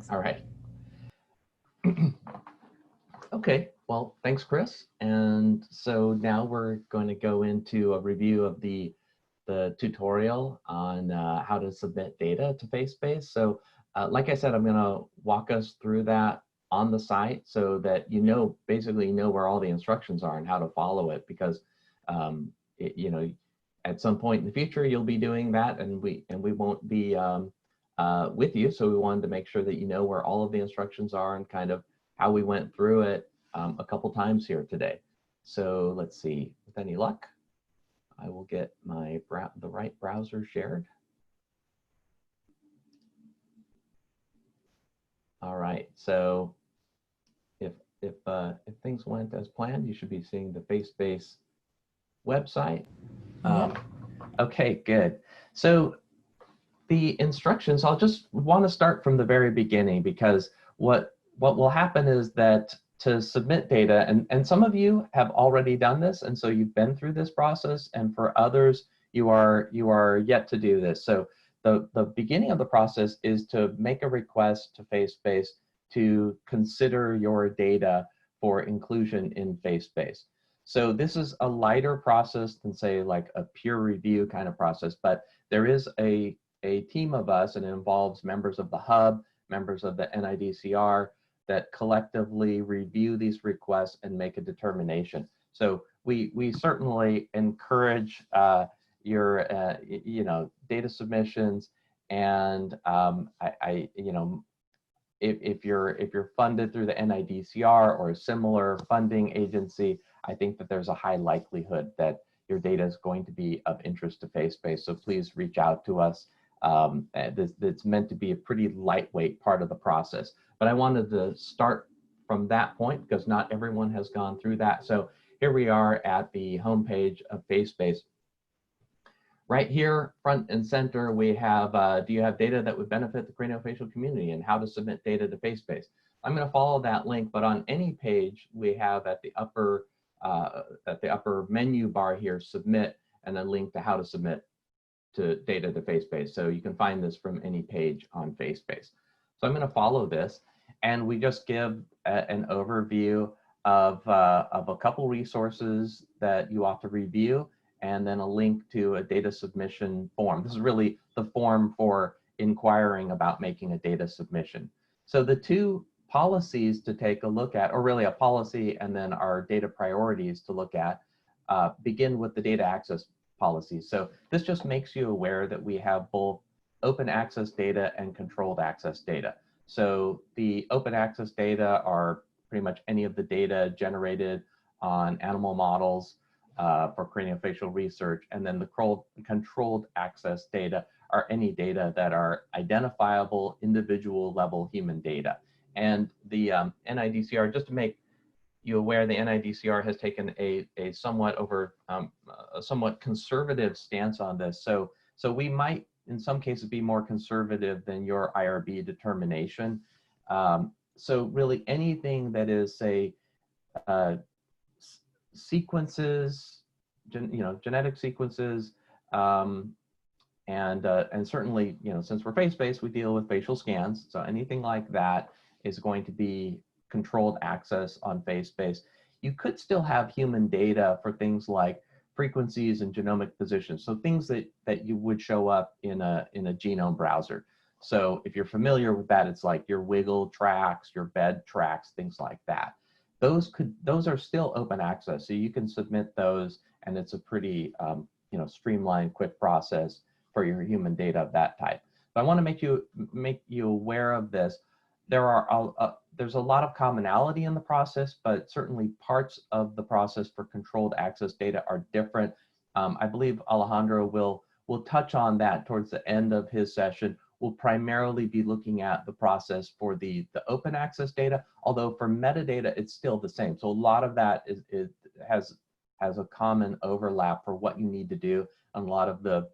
All right. Okay, well, thanks, Chris. And so now we're going to go into a review of the tutorial on how to submit data to FaceSpace. So like I said, I'm going to walk us through that on the site so that you know, basically you know where all the instructions are and how to follow it, because you know, at some point in the future you'll be doing that, and we won't be with you. So we wanted to make sure that you know where all of the instructions are and kind of how we went through it a couple times here today. So let's see, with any luck, I will get my the right browser shared. All right, so if things went as planned, you should be seeing the FaceSpace website. Okay, good. So the instructions, I'll just want to start from the very beginning, because what will happen is that to submit data, and some of you have already done this, and so you've been through this process, and for others, you are yet to do this. So the beginning of the process is to make a request to FaceSpace to consider your data for inclusion in FaceSpace. So this is a lighter process than, say, like a peer review kind of process, but there is a team of us, and it involves members of the hub, members of the NIDCR, that collectively review these requests and make a determination. So we certainly encourage your you know, data submissions, and you know, if you're funded through the NIDCR or a similar funding agency, I think that there's a high likelihood that your data is going to be of interest to FaceSpace. So please reach out to us. It's meant to be a pretty lightweight part of the process. But I wanted to start from that point because not everyone has gone through that. So here we are at the homepage of FaceSpace. Right here, front and center, we have, do you have data that would benefit the craniofacial community, and how to submit data to FaceSpace. I'm going to follow that link, but on any page we have at the upper menu bar here, submit, and then link to how to submit data to FaceSpace. So you can find this from any page on FaceSpace. So I'm going to follow this, and we just give an overview of a couple resources that you ought to review, and then a link to a data submission form. This is really the form for inquiring about making a data submission. So the two policies to take a look at, or really a policy and then our data priorities to look at, begin with the data access policy. So this just makes you aware that we have both open access data and controlled access data. So the open access data are pretty much any of the data generated on animal models for craniofacial research, and then the controlled access data are any data that are identifiable individual level human data. And the NIDCR, just to make you aware, the NIDCR has taken a somewhat conservative stance on this. So we might, in some cases, be more conservative than your IRB determination. So really anything that is, say, sequences, genetic sequences, and certainly, since we're face-based, we deal with facial scans. So anything like that is going to be controlled access on FaceSpace. You could still have human data for things like frequencies and genomic positions. So things that you would show up in a genome browser. So if you're familiar with that, it's like your wiggle tracks, your bed tracks, things like that. Those are still open access. So you can submit those, and it's a pretty streamlined, quick process for your human data of that type. But I want to make you aware of this. There's a lot of commonality in the process, but certainly parts of the process for controlled access data are different. I believe Alejandro will touch on that towards the end of his session. We'll primarily be looking at the process for the open access data, although for metadata, it's still the same. So a lot of that has a common overlap for what you need to do. And a lot of the,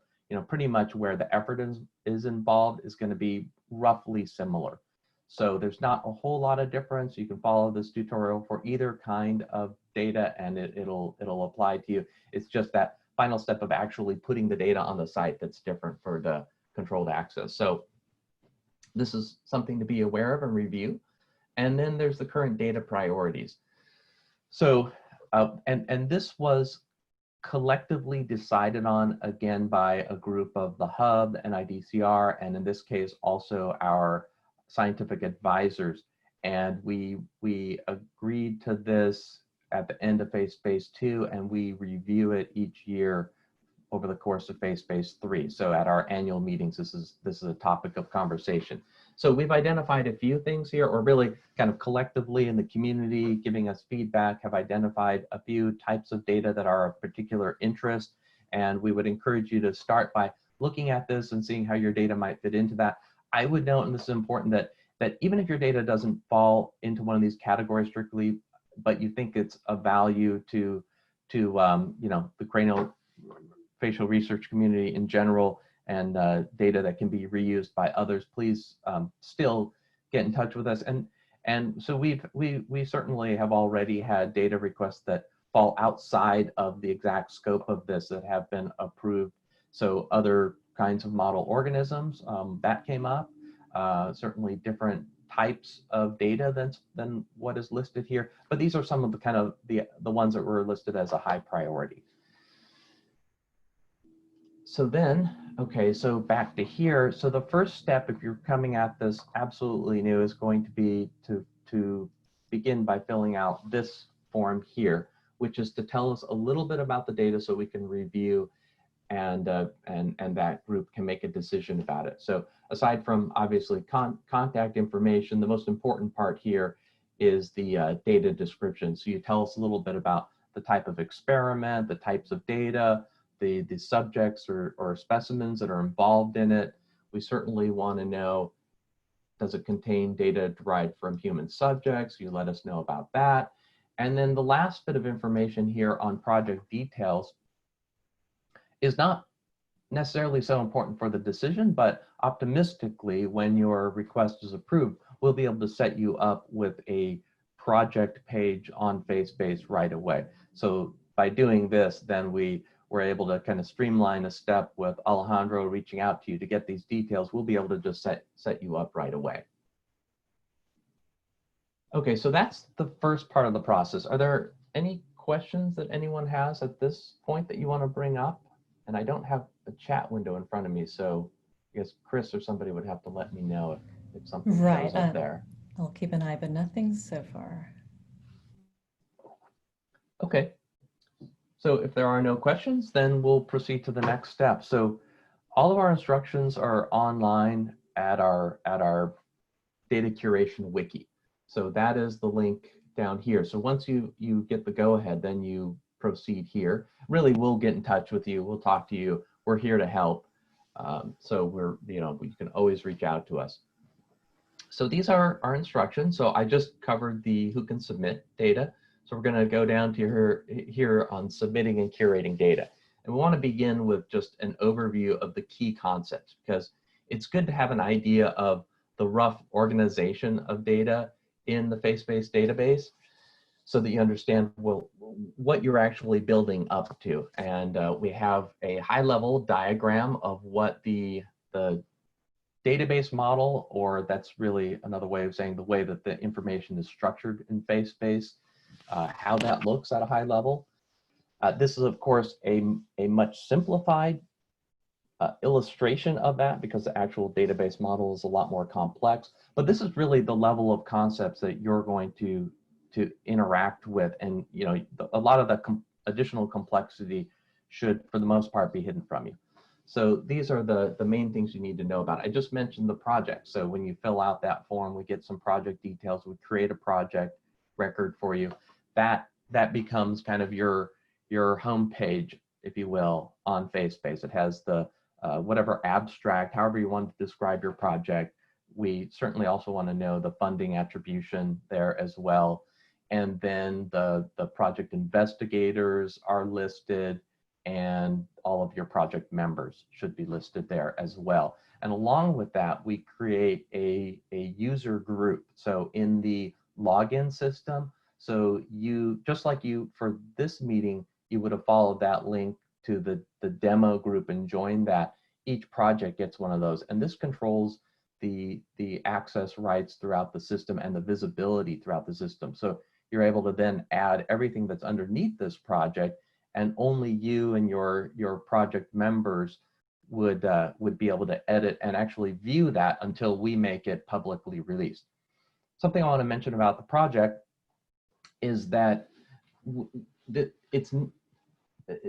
pretty much where the effort is involved is going to be roughly similar. So there's not a whole lot of difference. You can follow this tutorial for either kind of data, and it'll apply to you. It's just that final step of actually putting the data on the site that's different for the controlled access. So This is something to be aware of and review. And then there's the current data priorities. So, and this was collectively decided on, again, by a group of the Hub and IDCR, and in this case, also our scientific advisors. And we agreed to this at the end of phase 2, and we review it each year over the course of phase 3. So at our annual meetings, this is a topic of conversation. So we've identified a few things here, or really kind of collectively in the community giving us feedback, have identified a few types of data that are of particular interest. And we would encourage you to start by looking at this and seeing how your data might fit into that. I would note, and this is important, that even if your data doesn't fall into one of these categories strictly, but you think it's of value to you know, the craniofacial research community in general, and data that can be reused by others, please still get in touch with us. And so we certainly have already had data requests that fall outside of the exact scope of this that have been approved. So other kinds of model organisms, that came up, certainly different types of data than what is listed here. But these are some of the kind of the ones that were listed as a high priority. So then, okay, so back to here. So the first step, if you're coming at this absolutely new, is going to be to begin by filling out this form here, which is to tell us a little bit about the data so we can review and that group can make a decision about it. So aside from obviously contact information, the most important part here is the data description. So you tell us a little bit about the type of experiment, the types of data, the subjects or specimens that are involved in it. We certainly want to know, does it contain data derived from human subjects? You let us know about that. And then the last bit of information here on project details is not necessarily so important for the decision, but optimistically, when your request is approved, we'll be able to set you up with a project page on FaceBase right away. So by doing this, then we're able to kind of streamline a step with Alejandro reaching out to you to get these details. We'll be able to just set you up right away. Okay, so that's the first part of the process. Are there any questions that anyone has at this point that you want to bring up? And I don't have a chat window in front of me, so I guess Chris or somebody would have to let me know if something shows up there. I'll keep an eye, but nothing so far. Okay. So if there are no questions, then we'll proceed to the next step. So all of our instructions are online at our data curation wiki. So that is the link down here. So once you get the go ahead, then you proceed here. Really, we'll get in touch with you. We'll talk to you. We're here to help. So you can always reach out to us. So these are our instructions. So I just covered the who can submit data. So we're going to go down to here on submitting and curating data. And we want to begin with just an overview of the key concepts, because it's good to have an idea of the rough organization of data in the FaceBase database so that you understand, well, what you're actually building up to. And we have a high-level diagram of what the database model, or that's really another way of saying the way that the information is structured in FaceBase, how that looks at a high level. This is, of course, a much simplified illustration of that, because the actual database model is a lot more complex. But this is really the level of concepts that you're going to interact with, and a lot of the additional complexity should, for the most part, be hidden from you. So these are the main things you need to know about. I just mentioned the project. So when you fill out that form, we get some project details. We create a project record for you. That becomes kind of your home page, if you will, on FaceBase. It has the whatever abstract, however you want to describe your project. We certainly also want to know the funding attribution there as well. And then the project investigators are listed, and all of your project members should be listed there as well. And along with that, we create a user group. So in the login system, so just like for this meeting, you would have followed that link to the demo group and joined that. Each project gets one of those. And this controls the access rights throughout the system and the visibility throughout the system. So you're able to then add everything that's underneath this project, and only you and your project members would be able to edit and actually view that until we make it publicly released. Something I want to mention about the project is that it's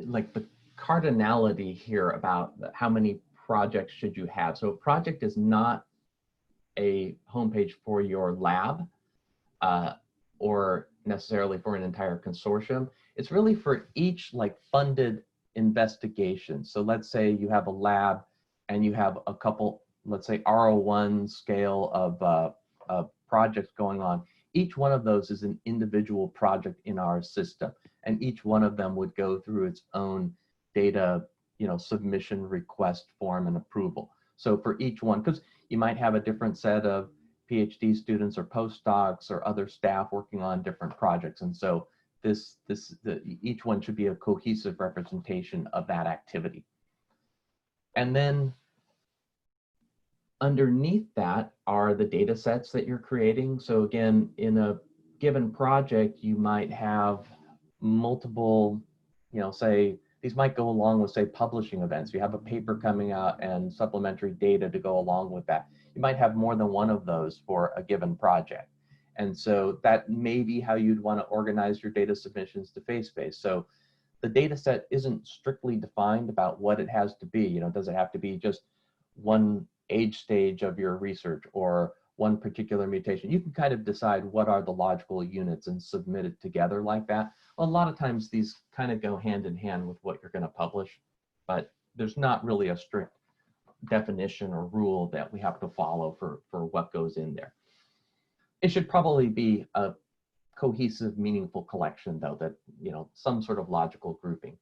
like the cardinality here about how many projects should you have. So a project is not a homepage for your lab or necessarily for an entire consortium. It's really for each like funded investigation. So let's say you have a lab and you have a couple, let's say R01 scale of projects going on. Each one of those is an individual project in our system, and each one of them would go through its own data, submission request form and approval. So for each one, because you might have a different set of PhD students or postdocs or other staff working on different projects, and so each one should be a cohesive representation of that activity. And then underneath that are the data sets that you're creating. So again, in a given project, you might have multiple, say, these might go along with, say, publishing events. You have a paper coming out and supplementary data to go along with that. You might have more than one of those for a given project. And so that may be how you'd want to organize your data submissions to FaceSpace. So the data set isn't strictly defined about what it has to be. Does it have to be just one age stage of your research or one particular mutation? You can kind of decide what are the logical units and submit it together like that. A lot of times these kind of go hand in hand with what you're going to publish, but there's not really a strict definition or rule that we have to follow for what goes in there. It should probably be a cohesive, meaningful collection, though, that, some sort of logical grouping.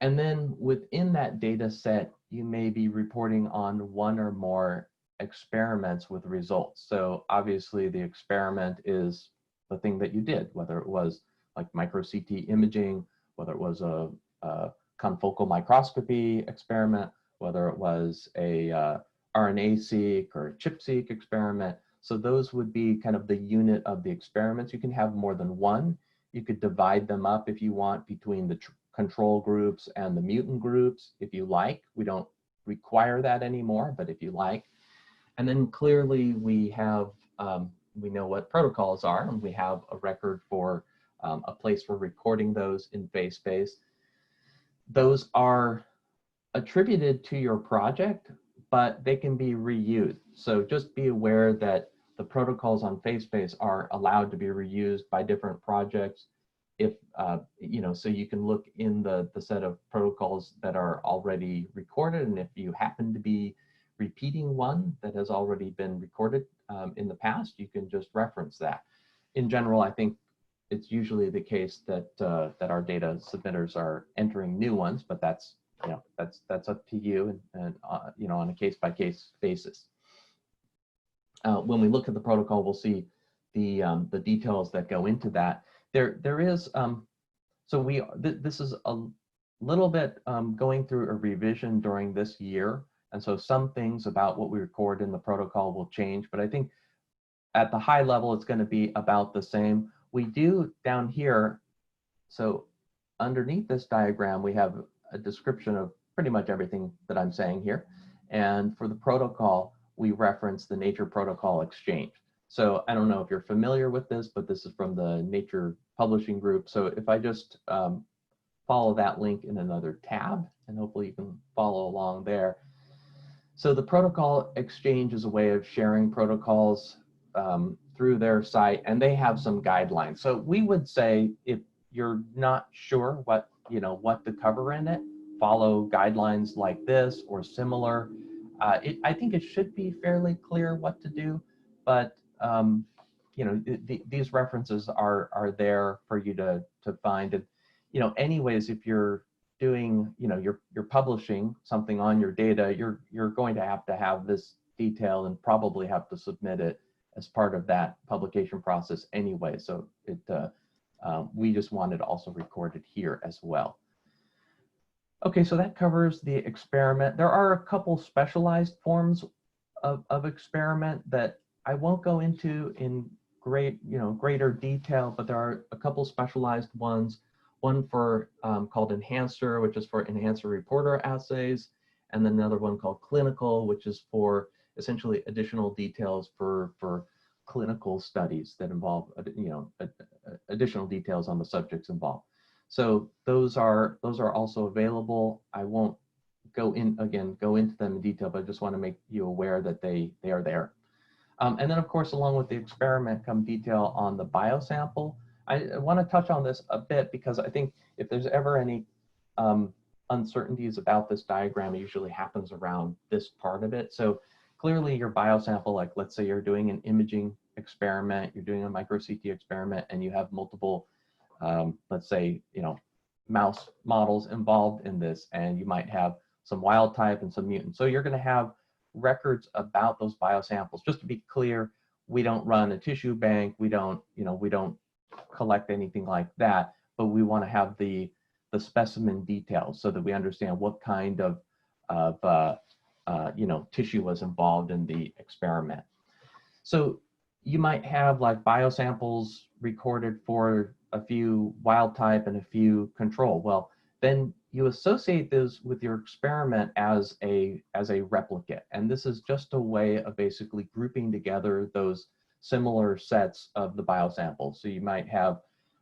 And then within that data set, you may be reporting on one or more experiments with results. So obviously the experiment is the thing that you did, whether it was like micro CT imaging, whether it was a confocal microscopy experiment, whether it was a RNA-seq or ChIP-seq experiment. So those would be kind of the unit of the experiments. You can have more than one. You could divide them up if you want between the control groups and the mutant groups, if you like. We don't require that anymore, but if you like. And then clearly we have, we know what protocols are, and we have a record for a place for recording those in FaceSpace. Those are attributed to your project, but they can be reused. So just be aware that the protocols on FaceSpace are allowed to be reused by different projects. If, so you can look in the set of protocols that are already recorded, and if you happen to be repeating one that has already been recorded in the past, you can just reference that. In general, I think it's usually the case that that our data submitters are entering new ones, but that's that's up to you, and on a case-by-case basis. When we look at the protocol, we'll see the details that go into that. There is so this is a little bit going through a revision during this year, and so some things about what we record in the protocol will change, but I think at the high level it's going to be about the same. We do down here, so underneath this diagram we have a description of pretty much everything that I'm saying here, and for the protocol we reference the Nature Protocol Exchange. So I don't know if you're familiar with this, but this is from the Nature Publishing Group. So if I just follow that link in another tab, and hopefully you can follow along there. So the Protocol Exchange is a way of sharing protocols through their site, and they have some guidelines. So we would say if you're not sure what to cover in it, follow guidelines like this or similar. I think it should be fairly clear what to do, but these references are there for you to find. And anyways, if you're doing, you're publishing something on your data, you're going to have this detail and probably have to submit it as part of that publication process anyway. So we just wanted to also record it here as well. Okay, so that covers the experiment. There are a couple specialized forms of experiment that I won't go into in greater detail, but there are a couple specialized ones. One for called enhancer, which is for enhancer reporter assays, and then another one called clinical, which is for essentially additional details for clinical studies that involve additional details on the subjects involved. So those are also available. I won't go into them in detail, but I just want to make you aware that they are there. And then, of course, along with the experiment come detail on the biosample. I want to touch on this a bit because I think if there's ever any uncertainties about this diagram, it usually happens around this part of it. So clearly your biosample, like let's say you're doing an imaging experiment, you're doing a micro CT experiment, and you have multiple, let's say, mouse models involved in this, and you might have some wild type and some mutant. So you're going to have records about those biosamples. Just to be clear, we don't run a tissue bank. We don't collect anything like that, but we want to have the specimen details so that we understand what kind of tissue was involved in the experiment. So you might have like biosamples recorded for a few wild type and a few control. Well, then you associate those with your experiment as a replicate. And this is just a way of basically grouping together those similar sets of the biosamples. So you might have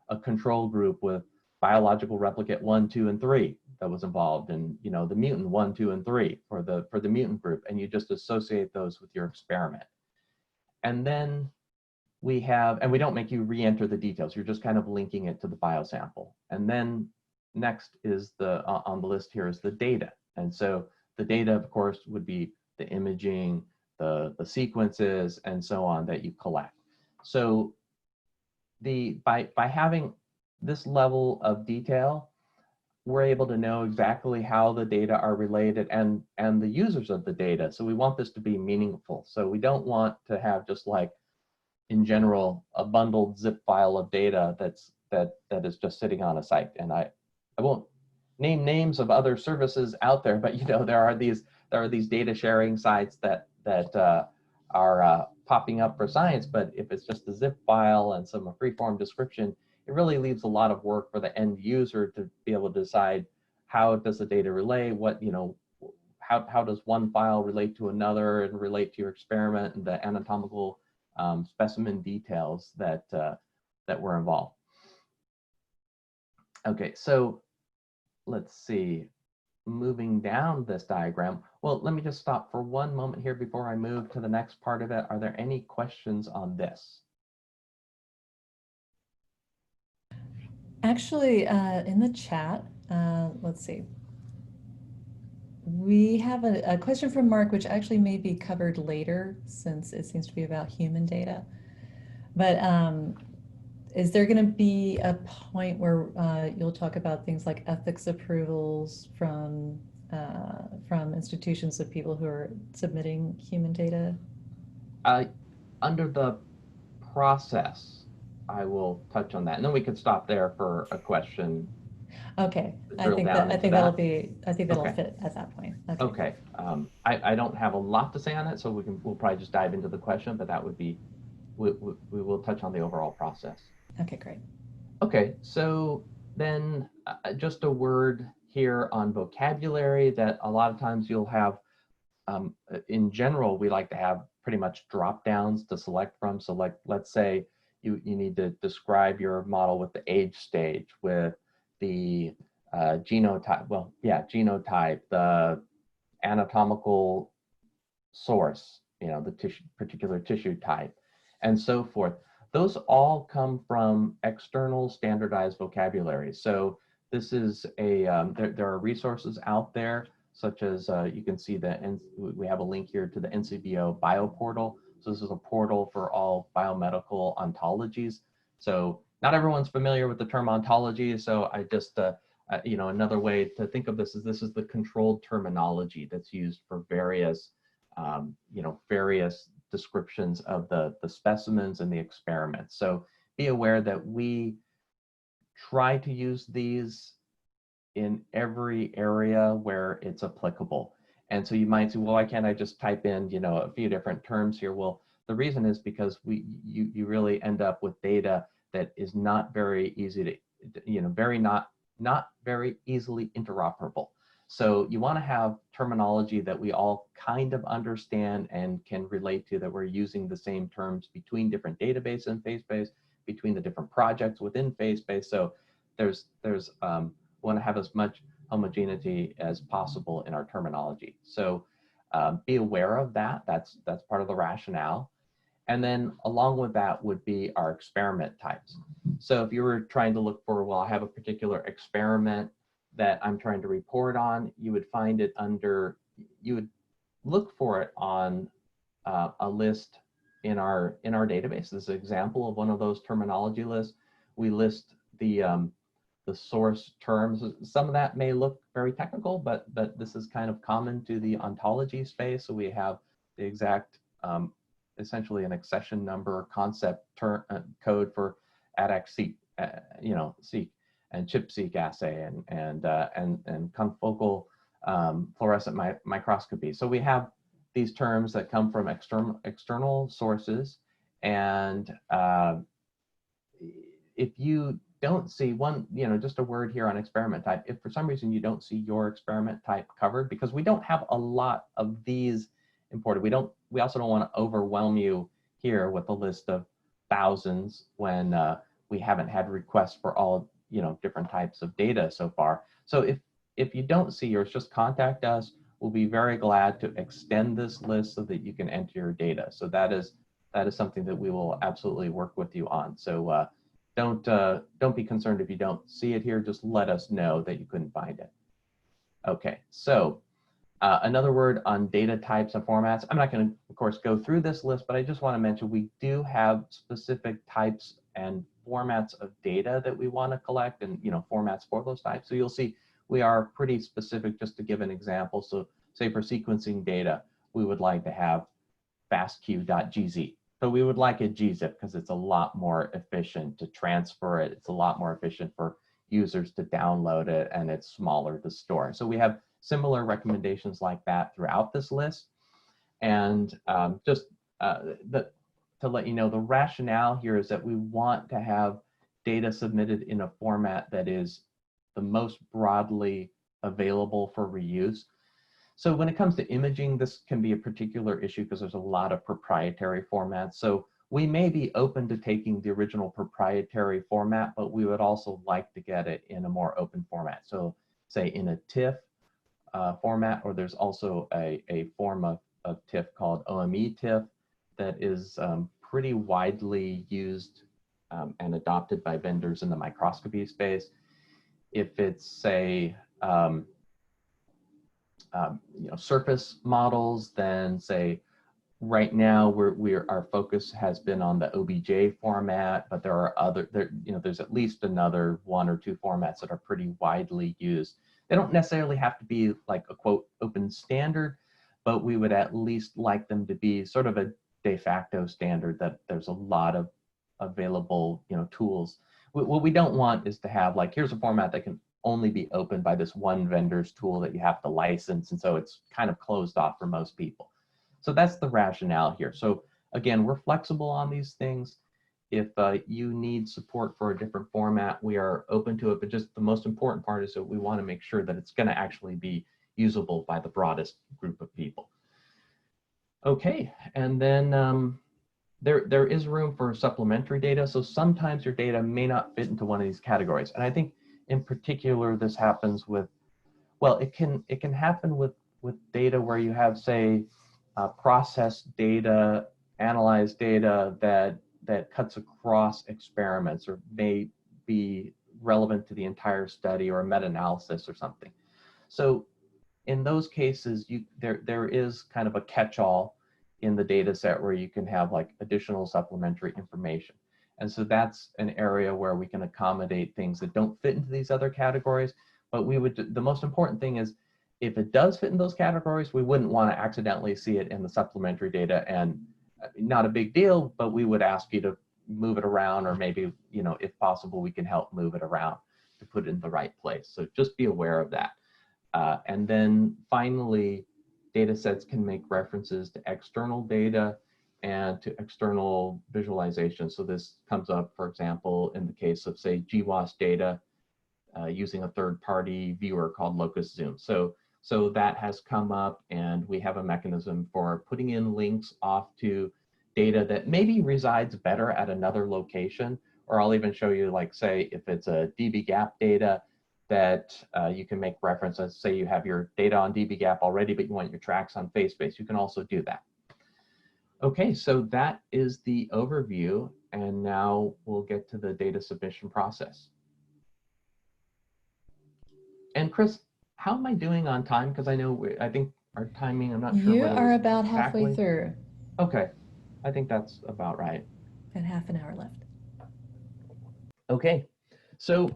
a control group with biological replicate 1, 2, and 3 that was involved, and the mutant 1, 2, and 3 for the mutant group, and you just associate those with your experiment. And then we don't make you re-enter the details. You're just kind of linking it to the biosample. And then next is on the list here is the data. And so the data, of course, would be the imaging, the sequences, and so on that you collect. So by having this level of detail, we're able to know exactly how the data are related and the users of the data. So we want this to be meaningful. So we don't want to have just like, in general, a bundled zip file of data that is just sitting on a site. And I won't name names of other services out there, but there are these data sharing sites that are popping up for science. But if it's just a zip file and some free-form description, it really leaves a lot of work for the end user to be able to decide how does the data relay, how does one file relate to another and relate to your experiment, and the anatomical specimen details that were involved. Okay, so let's see. Moving down this diagram, well, let me just stop for one moment here before I move to the next part of it. Are there any questions on this? Actually, in the chat, let's see. We have a question from Mark, which actually may be covered later since it seems to be about human data. But is there going to be a point where you'll talk about things like ethics approvals from institutions of people who are submitting human data? Under the process, I will touch on that, and then we could stop there for a question. Okay, I think that'll fit at that point. Okay. I don't have a lot to say on it, so we'll probably just dive into the question, but that would be, we will touch on the overall process. Okay, great. Okay, so then just a word here on vocabulary that a lot of times you'll have, in general, we like to have pretty much drop downs to select from. So like, let's say you need to describe your model with the age stage, with the genotype, genotype, the anatomical source, the particular tissue type, and so forth. Those all come from external standardized vocabulary. So this is there are resources out there, such as you can see we have a link here to the NCBO bioportal. So this is a portal for all biomedical ontologies. So not everyone's familiar with the term ontology. So I just, another way to think of this is the controlled terminology that's used for various, various descriptions of the specimens and the experiments. So be aware that we try to use these in every area where it's applicable. And so you might say, well, why can't I just type in, a few different terms here? Well, the reason is because you really end up with data that is not very easy to, not very easily interoperable. So you want to have terminology that we all kind of understand and can relate to, that we're using the same terms between different databases and FaceBase, between the different projects within FaceBase. So there's want to have as much homogeneity as possible in our terminology. So be aware of that. That's part of the rationale. And then along with that would be our experiment types. So if you were trying to look for, well, I have a particular experiment that I'm trying to report on, you would find it under, you would look for it on a list in our database. This is an example of one of those terminology lists. We list the source terms. Some of that may look very technical, but this is kind of common to the ontology space. So we have the exact, essentially an accession number concept code for ADAC-seq, seq, and ChIP-seq assay, and confocal fluorescent microscopy. So we have these terms that come from external sources, and if you don't see one, just a word here on experiment type, if for some reason you don't see your experiment type covered, because we don't have a lot of these imported, we also don't want to overwhelm you here with a list of thousands when we haven't had requests for all different types of data so far. So if you don't see yours, just contact us. We'll be very glad to extend this list so that you can enter your data. So that is something that we will absolutely work with you on. So don't be concerned if you don't see it here. Just let us know that you couldn't find it. Okay, so another word on data types and formats. I'm not going to, of course, go through this list, but I just want to mention we do have specific types and formats of data that we want to collect, and formats for those types. So you'll see we are pretty specific. Just to give an example, so say for sequencing data, we would like to have fastq.gz. So we would like a gzip because it's a lot more efficient to transfer it. It's a lot more efficient for users to download it, and it's smaller to store. So we have similar recommendations like that throughout this list. And to let you know, the rationale here is that we want to have data submitted in a format that is the most broadly available for reuse. So when it comes to imaging, this can be a particular issue because there's a lot of proprietary formats. So we may be open to taking the original proprietary format, but we would also like to get it in a more open format. So say in a TIFF format, or there's also a form of TIFF called OME TIFF that is pretty widely used and adopted by vendors in the microscopy space. If it's, say, surface models, then say right now our focus has been on the OBJ format, but there are there's at least another 1 or 2 formats that are pretty widely used. They don't necessarily have to be like a quote open standard, but we would at least like them to be sort of a de facto standard, that there's a lot of available tools. What we don't want is to have like, here's a format that can only be opened by this one vendor's tool that you have to license, and so it's kind of closed off for most people. So that's the rationale here. So again, we're flexible on these things. If you need support for a different format, we are open to it, but just the most important part is that we want to make sure that it's going to actually be usable by the broadest group of people. Okay, and then there is room for supplementary data. So sometimes your data may not fit into one of these categories. And I think in particular, this happens with, well, it can happen with data where you have, say, processed data, analyzed data that cuts across experiments or may be relevant to the entire study or a meta-analysis or something. So in those cases, there is kind of a catch-all in the data set where you can have like additional supplementary information. And so that's an area where we can accommodate things that don't fit into these other categories. But the most important thing is, if it does fit in those categories, we wouldn't want to accidentally see it in the supplementary data, and not a big deal, but we would ask you to move it around, or maybe, if possible, we can help move it around to put it in the right place. So just be aware of that. And then finally, data sets can make references to external data and to external visualization. So this comes up, for example, in the case of, say, GWAS data using a third-party viewer called Locus Zoom. So that has come up, and we have a mechanism for putting in links off to data that maybe resides better at another location. Or I'll even show you, like, say, if it's a dbGaP data, that you can make references. Say you have your data on dbGaP already, but you want your tracks on FaceBase. You can also do that. Okay, so that is the overview, and now we'll get to the data submission process. And Chris, how am I doing on time? Because I know, I think our timing, I'm not sure You whether are it's about halfway exactly. through. Okay, I think that's about right. Got half an hour left. Okay, so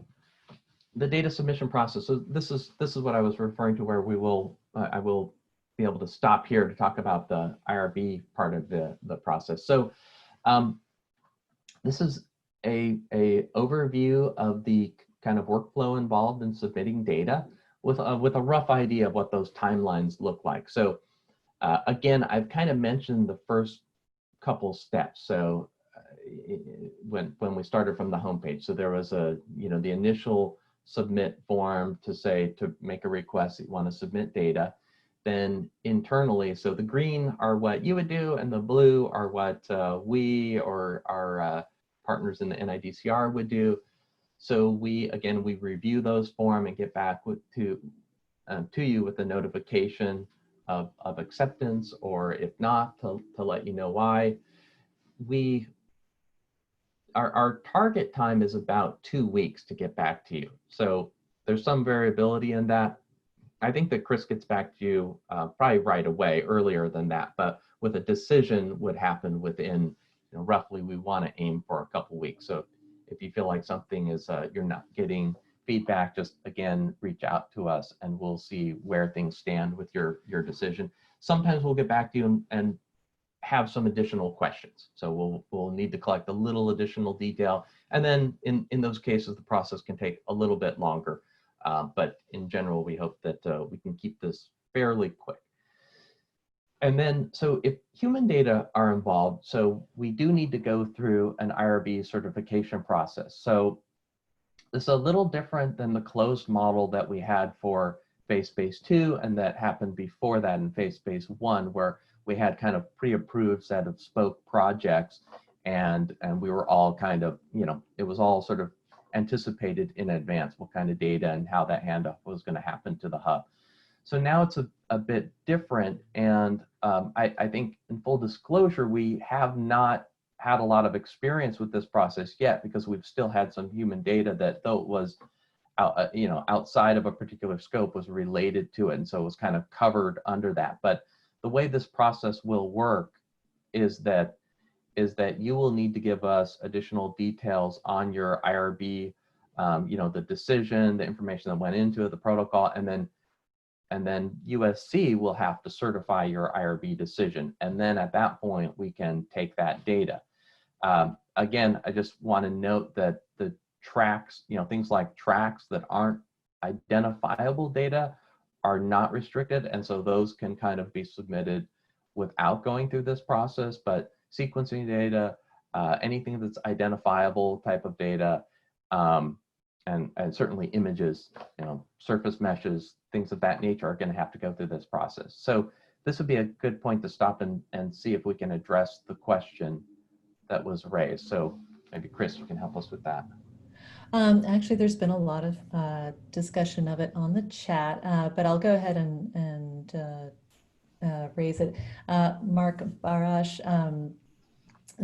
the data submission process. So this is what I was referring to, where we will I will be able to stop here to talk about the IRB part of the process. So this is a overview of the kind of workflow involved in submitting data with a rough idea of what those timelines look like. So again, I've kind of mentioned the first couple steps. So when we started from the homepage, so there was the initial submit form to say, to make a request that you want to submit data. Then internally, so the green are what you would do, and the blue are what we or our partners in the NIDCR would do. So we review those form and get back to you with a notification of acceptance, or if not, to let you know why. Our target time is about 2 weeks to get back to you. So there's some variability in that. I think that Chris gets back to you probably right away, earlier than that, but with a decision would happen within, roughly, we want to aim for a couple weeks. So if you feel like something is, you're not getting feedback, just again, reach out to us and we'll see where things stand with your decision. Sometimes we'll get back to you and have some additional questions. So we'll need to collect a little additional detail. And then in those cases, the process can take a little bit longer. But in general, we hope that we can keep this fairly quick. And then, so if human data are involved, so we do need to go through an IRB certification process. So this is a little different than the closed model that we had for FaceBase 2 and that happened before that in FaceBase 1, where we had kind of pre-approved set of spoke projects, and we were all kind of, it was all sort of anticipated in advance what kind of data and how that handoff was going to happen to the hub. So now it's a bit different, and I think, in full disclosure, we have not had a lot of experience with this process yet, because we've still had some human data that, though it was outside of a particular scope, was related to it, and so it was kind of covered under that. But the way this process will work is that you will need to give us additional details on your IRB, the decision, the information that went into it, the protocol, and then USC will have to certify your IRB decision. And then at that point, we can take that data. Again, I just want to note that the tracks, things like tracks that aren't identifiable data are not restricted. And so those can kind of be submitted without going through this process. But sequencing data, anything that's identifiable type of data, and certainly images, surface meshes, things of that nature are going to have to go through this process. So this would be a good point to stop and see if we can address the question that was raised. So maybe Chris, you can help us with that. Actually, there's been a lot of discussion of it on the chat, but I'll go ahead and raise it. Mark Barash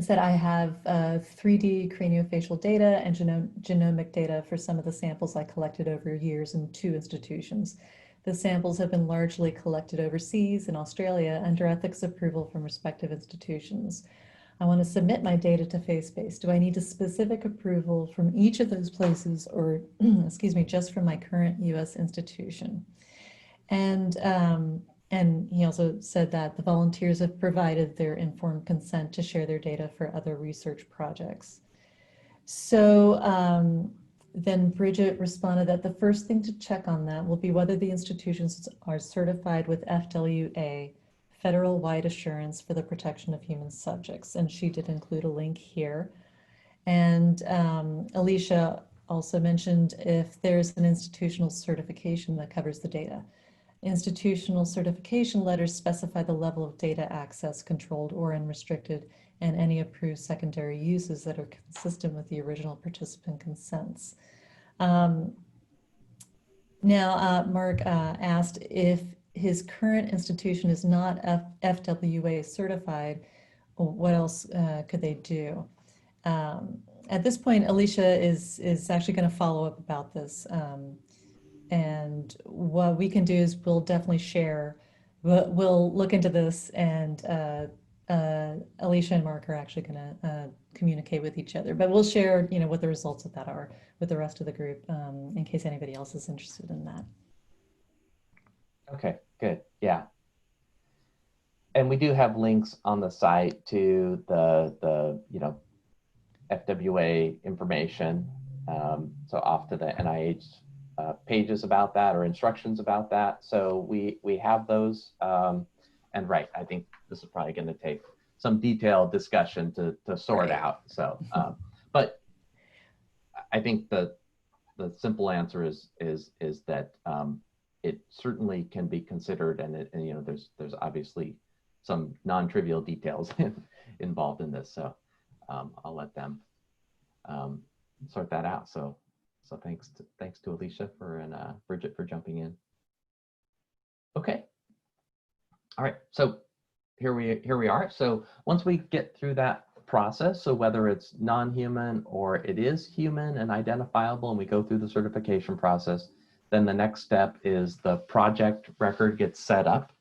said, I have 3D craniofacial data and genomic data for some of the samples I collected over years in 2 institutions. The samples have been largely collected overseas in Australia under ethics approval from respective institutions. I want to submit my data to FaceBase. Do I need a specific approval from each of those places, or excuse me, just from my current US institution? And he also said that the volunteers have provided their informed consent to share their data for other research projects. So then Bridget responded that the first thing to check on that will be whether the institutions are certified with FWA, Federal Wide Assurance for the Protection of Human Subjects. And she did include a link here. And Alicia also mentioned if there's an institutional certification that covers the data. Institutional certification letters specify the level of data access, controlled or unrestricted, and any approved secondary uses that are consistent with the original participant consents. Now, Mark asked if his current institution is not FWA certified, what else could they do? At this point, Alicia is actually going to follow up about this. And what we can do is we'll definitely share, we'll look into this, and Alicia and Mark are actually going to communicate with each other, but we'll share, what the results of that are with the rest of the group in case anybody else is interested in that. Okay, good. Yeah. And we do have links on the site to the FWA information. So off to the NIH pages about that, or instructions about that. So we have those. And right, I think this is probably going to take some detailed discussion to sort out. So, but I think the simple answer is that it certainly can be considered, and there's obviously some non-trivial details involved in this. So I'll let them sort that out. So thanks to Alicia and Bridget for jumping in. Okay. All right. So here we are. So once we get through that process, so whether it's non-human or it is human and identifiable, and we go through the certification process, then the next step is the project record gets set up,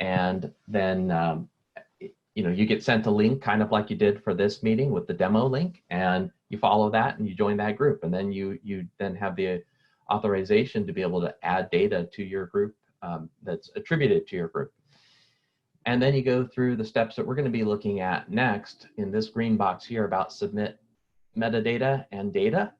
and then you get sent a link, kind of like you did for this meeting with the demo link, and you follow that and you join that group, and then you then have the authorization to be able to add data to your group that's attributed to your group. And then you go through the steps that we're going to be looking at next in this green box here about submit metadata and data.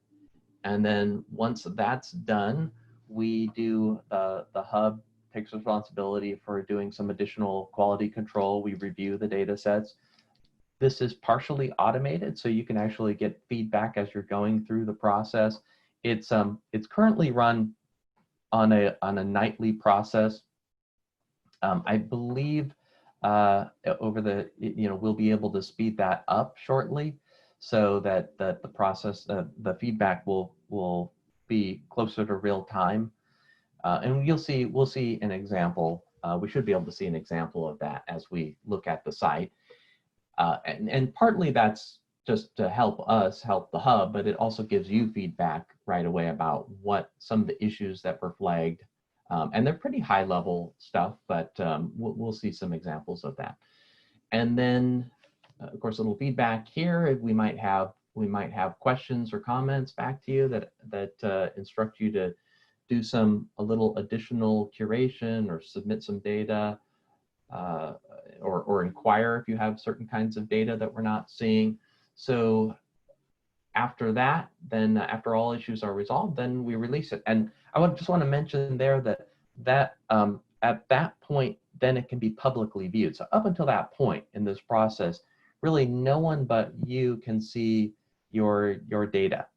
And then once that's done, we do the hub takes responsibility for doing some additional quality control. We review the data sets. This is partially automated, so you can actually get feedback as you're going through the process. It's currently run on a nightly process. I believe over the we'll be able to speed that up shortly, so that the process, the feedback will be closer to real time. And we'll see an example. We should be able to see an example of that as we look at the site. And partly that's just to help us help the hub, but it also gives you feedback right away about what some of the issues that were flagged. And they're pretty high level stuff, but we'll see some examples of that. And then, of course, a little feedback here. We might have questions or comments back to you that instruct you to do a little additional curation or submit some data, or inquire if you have certain kinds of data that we're not seeing. So after that, then after all issues are resolved, then we release it. And I just want to mention there that at that point, then it can be publicly viewed. So up until that point in this process, really no one but you can see your data.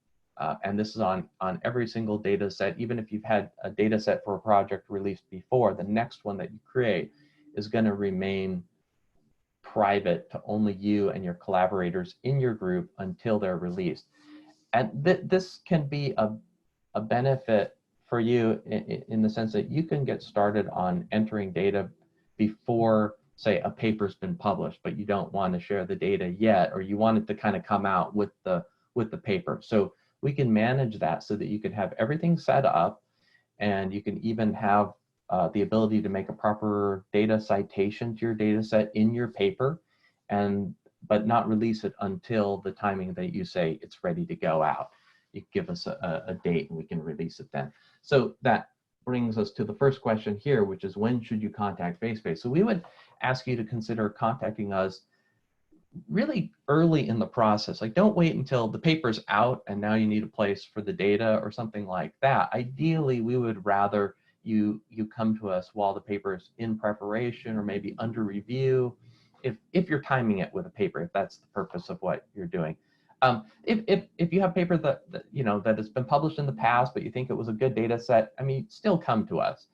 And this is on every single data set. Even if you've had a data set for a project released before, the next one that you create is going to remain private to only you and your collaborators in your group until they're released. And this can be a benefit for you in the sense that you can get started on entering data before, say, a paper's been published, but you don't want to share the data yet, or you want it to kind of come out with the paper. So we can manage that so that you can have everything set up, and you can even have the ability to make a proper data citation to your data set in your paper, but not release it until the timing that you say it's ready to go out. You give us a date and we can release it then. So that brings us to the first question here, which is when should you contact FaceBase? So we would ask you to consider contacting us really early in the process. Like, don't wait until the paper's out and now you need a place for the data or something like that. Ideally, we would rather you come to us while the paper's in preparation or maybe under review, if you're timing it with a paper, if that's the purpose of what you're doing. If you have paper that you know that has been published in the past, but you think it was a good data set, I mean, still come to us.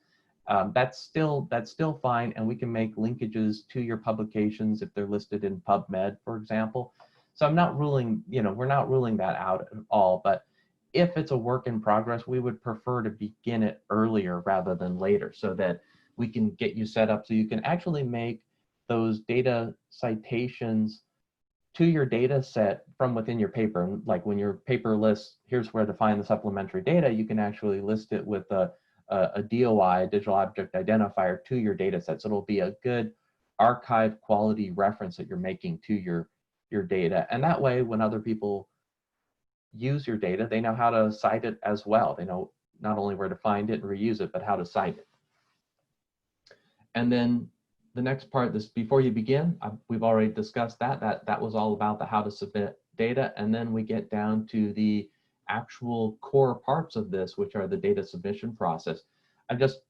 That's still fine, and we can make linkages to your publications if they're listed in PubMed, for example. So I'm not ruling, you know, we're not ruling that out at all, but if it's a work in progress, we would prefer to begin it earlier rather than later so that we can get you set up so you can actually make those data citations to your data set from within your paper. And like when your paper lists, here's where to find the supplementary data, you can actually list it with a DOI, digital object identifier, to your data set. So it'll be a good archive quality reference that you're making to your data. And that way, when other people use your data, they know how to cite it as well. They know not only where to find it and reuse it, but how to cite it. And then the next part, this before you begin, we've already discussed that was all about the how to submit data. And then we get down to the actual core parts of this, which are the data submission process. I'm just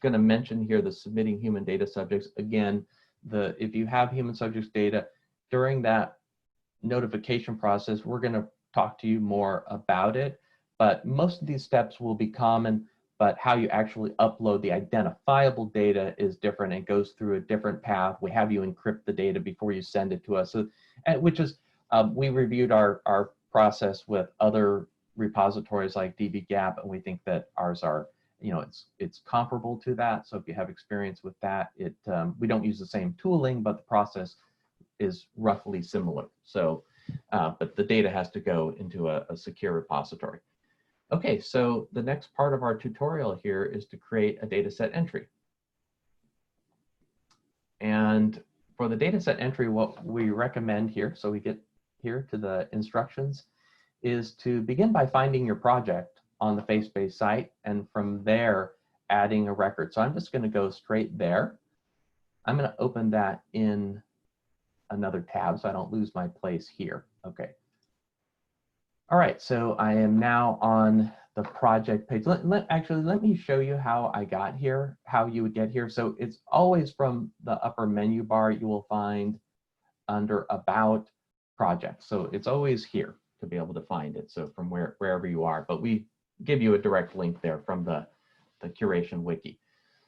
going to mention here the submitting human data subjects. Again, if you have human subjects data, during that notification process, we're going to talk to you more about it. But most of these steps will be common, but how you actually upload the identifiable data is different and goes through a different path. We have you encrypt the data before you send it to us, so, which is, we reviewed our process with other repositories like dbGaP, and we think that ours are, you know, it's comparable to that. So if you have experience with that, we don't use the same tooling, but the process is roughly similar. So, but the data has to go into a secure repository. Okay, so the next part of our tutorial here is to create a data set entry. And for the data set entry, what we recommend here, so we get here to the instructions, is to begin by finding your project on the FaceBase site, and from there, adding a record. So I'm just going to go straight there. I'm going to open that in another tab so I don't lose my place here. Okay. All right, so I am now on the project page. Actually, let me show you how I got here, how you would get here. So it's always from the upper menu bar, you will find under About Projects. So it's always here to be able to find it. So from wherever you are, but we give you a direct link there from the curation wiki.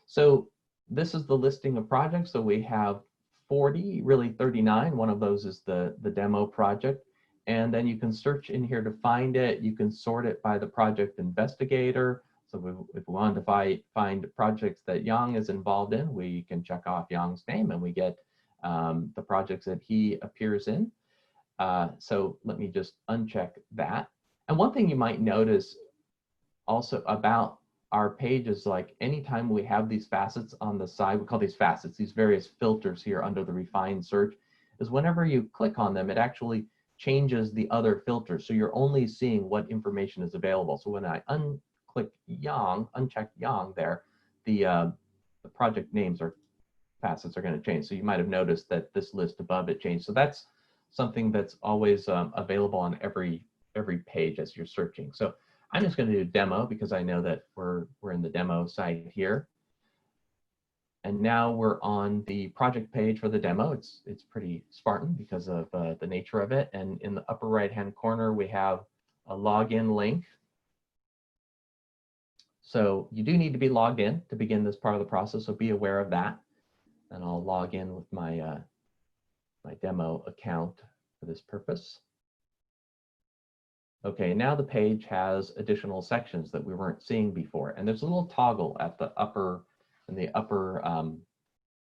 So this is the listing of projects. So we have 40, really 39. One of those is the demo project. And then you can search in here to find it. You can sort it by the project investigator. So if we want to find projects that Yang is involved in, we can check off Yang's name and we get the projects that he appears in. So let me just uncheck that. And one thing you might notice also about our page is, like, anytime we have these facets on the side, we call these facets, these various filters here under the refined search, is whenever you click on them, it actually changes the other filters. So you're only seeing what information is available. So when I uncheck Yang there, the project names or facets are going to change. So you might have noticed that this list above it changed. So that's something that's always available on every page as you're searching. So I'm just going to do demo because I know that we're in the demo site here. And now we're on the project page for the demo. It's pretty Spartan because of the nature of it. And in the upper right-hand corner, we have a login link. So you do need to be logged in to begin this part of the process, so be aware of that. And I'll log in with my, my demo account for this purpose. Okay, now the page has additional sections that we weren't seeing before. And there's a little toggle at the upper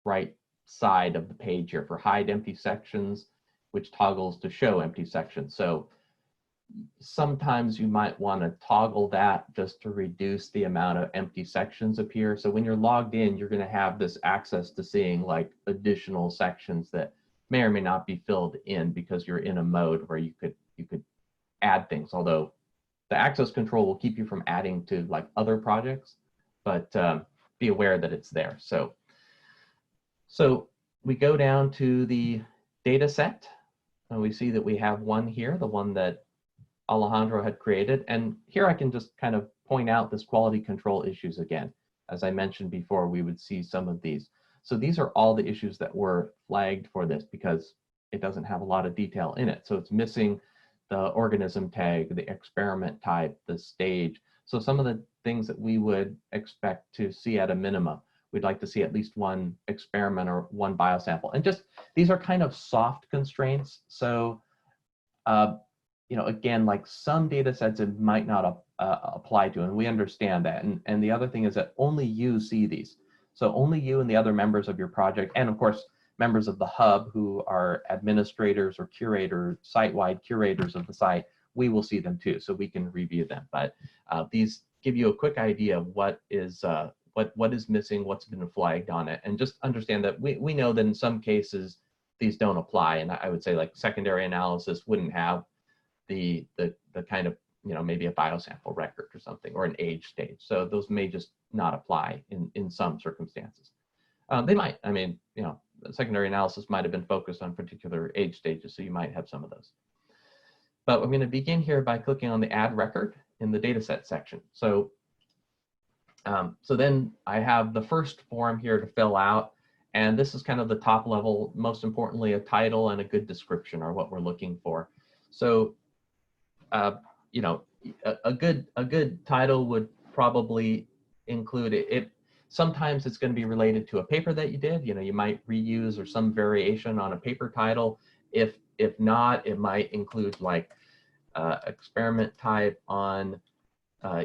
right side of the page here for hide empty sections, which toggles to show empty sections. So sometimes you might want to toggle that just to reduce the amount of empty sections appear. So when you're logged in, you're going to have this access to seeing like additional sections that may or may not be filled in because you're in a mode where you could add things, although the access control will keep you from adding to like other projects, but be aware that it's there. So we go down to the data set. And we see that we have one here, the one that Alejandro had created. And here I can just kind of point out this quality control issues again. As I mentioned before, we would see some of these. So these are all the issues that were flagged for this because it doesn't have a lot of detail in it. So it's missing the organism tag, the experiment type, the stage. So some of the things that we would expect to see at a minimum, we'd like to see at least one experiment or one biosample. And just, these are kind of soft constraints. So, you know, again, like some data sets it might not apply to, and we understand that. And the other thing is that only you see these. So only you and the other members of your project, and of course, members of the hub who are administrators or curators, site-wide curators of the site, we will see them too, so we can review them. But these give you a quick idea of what is missing, what's been flagged on it, and just understand that we know that in some cases these don't apply, and I would say like secondary analysis wouldn't have the kind of, you know, maybe a biosample record or something, or an age stage. So those may just not apply in some circumstances. They might, I mean, you know, secondary analysis might have been focused on particular age stages, so you might have some of those. But we're going to begin here by clicking on the add record in the dataset section. So, so then I have the first form here to fill out, and this is kind of the top level. Most importantly, a title and a good description are what we're looking for. So, you know, a good title would probably include it. Sometimes it's going to be related to a paper that you did. You know, you might reuse or some variation on a paper title. If not, it might include like experiment type on,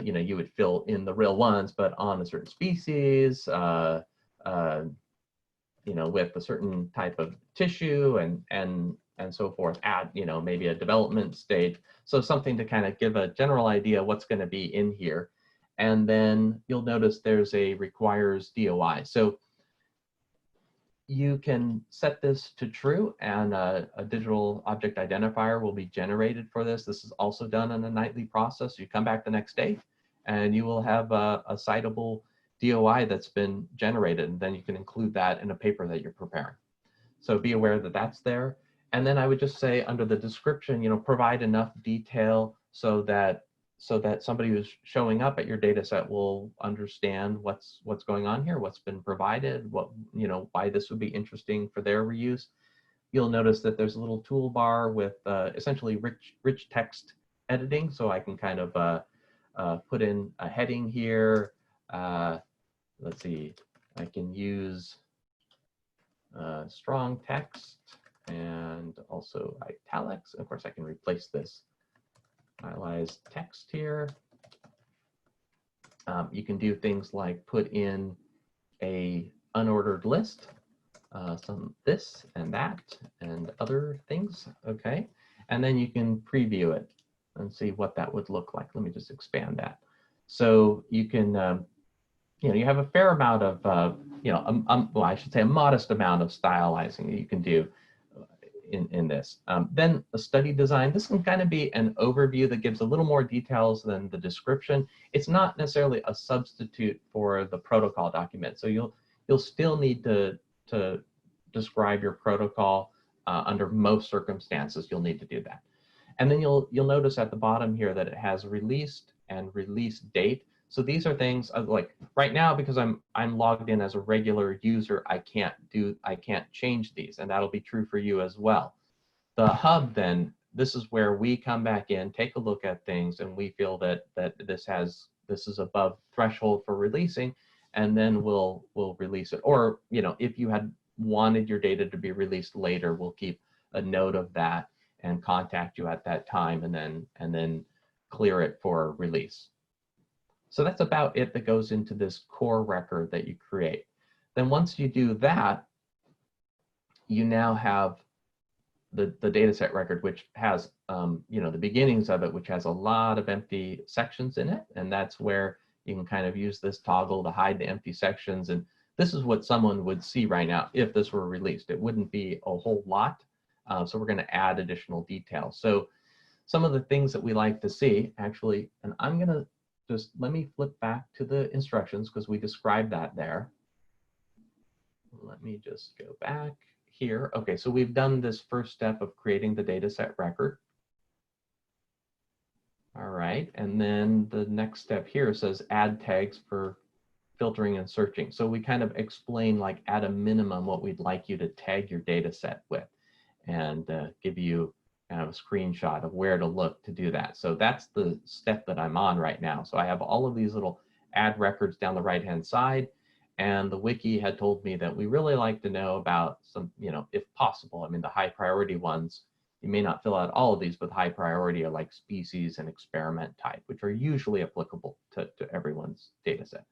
you know, you would fill in the real ones, but on a certain species, you know, with a certain type of tissue and so forth. Add, you know, maybe a development stage. So something to kind of give a general idea what's going to be in here. And then you'll notice there's a requires DOI. So you can set this to true, and a digital object identifier will be generated for this. This is also done in a nightly process. You come back the next day and you will have a citable DOI that's been generated, and then you can include that in a paper that you're preparing. So be aware that that's there. And then I would just say under the description, you know, provide enough detail so that somebody who's showing up at your data set will understand what's going on here, what's been provided, what, you know, why this would be interesting for their reuse. You'll notice that there's a little toolbar with essentially rich text editing. So I can kind of put in a heading here. Let's see, I can use strong text and also italics. Of course, I can replace this stylized text here. You can do things like put in a unordered list, some this and that and other things, okay? And then you can preview it and see what that would look like. Let me just expand that. So you can, you know, you have a fair amount of, you know, well, I should say a modest amount of stylizing that you can do in this. Then a study design. This can kind of be an overview that gives a little more details than the description. It's not necessarily a substitute for the protocol document. So you'll still need to describe your protocol under most circumstances. You'll need to do that. And then you'll notice at the bottom here that it has released and release date. So these are things like right now, because I'm logged in as a regular user, I can't change these, and that'll be true for you as well. The hub, then, this is where we come back in, take a look at things, and we feel that this is above threshold for releasing, and then we'll release it. Or, you know, if you had wanted your data to be released later, we'll keep a note of that and contact you at that time, and then clear it for release. So that's about it that goes into this core record that you create. Then once you do that, you now have the dataset record, which has, you know, the beginnings of it, which has a lot of empty sections in it. And that's where you can kind of use this toggle to hide the empty sections. And this is what someone would see right now if this were released. It wouldn't be a whole lot. So we're going to add additional details. So some of the things that we like to see, actually, and I'm going to just let me flip back to the instructions because we described that there. Let me just go back here. Okay, so we've done this first step of creating the data set record. All right, and then the next step here says add tags for filtering and searching. So we kind of explain, like, at a minimum what we'd like you to tag your data set with, and give you kind of a screenshot of where to look to do that. So that's the step that I'm on right now. So I have all of these little add records down the right-hand side, and the wiki had told me that we really like to know about some, if possible, I mean, the high priority ones, you may not fill out all of these, but high priority are like species and experiment type, which are usually applicable to everyone's data set.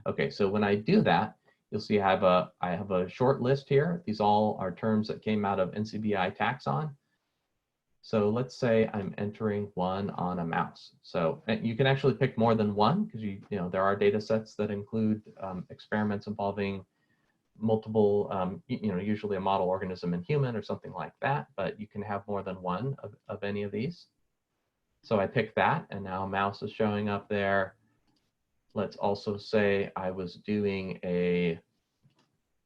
Okay, so when I do that, you'll see I have a short list here. These all are terms that came out of NCBI taxon. So let's say I'm entering one on a mouse. So you can actually pick more than one, because there are data sets that include experiments involving multiple, usually a model organism and human or something like that, but you can have more than one of any of these. So I pick that, and now mouse is showing up there. Let's also say I was doing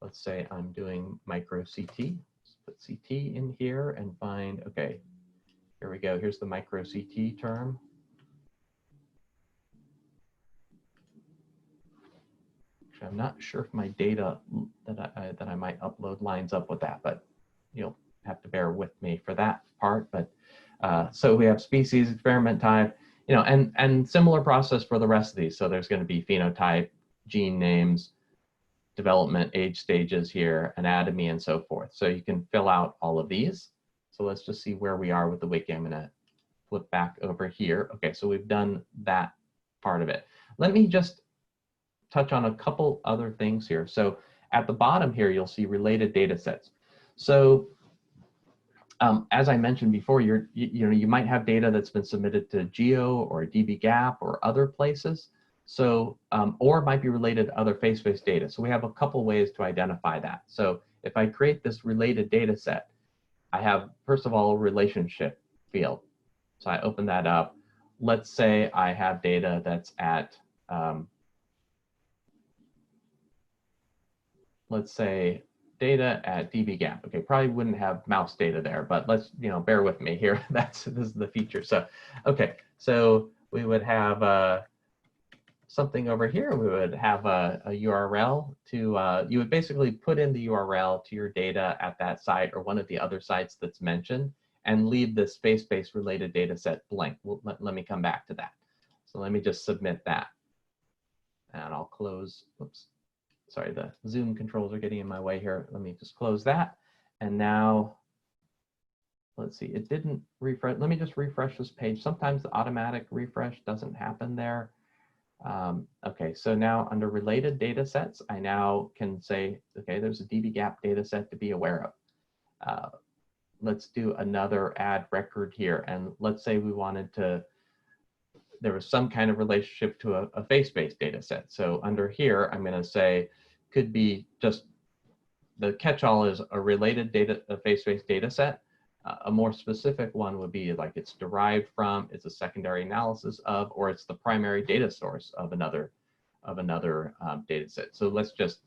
let's say I'm doing micro CT. Let's put CT in here and find, okay, here we go. Here's the micro CT term. Actually, I'm not sure if my data that I might upload lines up with that, but you'll have to bear with me for that part. But so we have species, experiment type, and similar process for the rest of these. So there's going to be phenotype, gene names, development, age stages here, anatomy, and so forth. So you can fill out all of these. So let's just see where we are with the wiki. I'm going to flip back over here. Okay, so we've done that part of it. Let me just touch on a couple other things here. So at the bottom here, you'll see related data sets. So as I mentioned before, you might have data that's been submitted to Geo or dbGaP or other places. So, or it might be related to other face-based data. So we have a couple ways to identify that. So if I create this related data set, I have, first of all, a relationship field. So I open that up. Let's say I have data that's at, let's say, data at dbGaP. Okay, probably wouldn't have mouse data there, but let's, bear with me here. This is the feature. So, okay, so we would have something over here. We would have a URL to, you would basically put in the URL to your data at that site or one of the other sites that's mentioned, and leave the space-based related data set blank. Let me come back to that. So let me just submit that. And I'll close, oops. Sorry, the Zoom controls are getting in my way here. Let me just close that. And now, let's see, it didn't refresh. Let me just refresh this page. Sometimes the automatic refresh doesn't happen there. Okay, so now under related data sets, I now can say, okay, there's a dbGaP data set to be aware of. Let's do another add record here. And let's say we wanted to, there was some kind of relationship to a face-based data set. So under here, I'm going to say, could be just the catch-all is a related data, a face-based data set. A more specific one would be like it's derived from, it's a secondary analysis of, or it's the primary data source of another data set. So let's just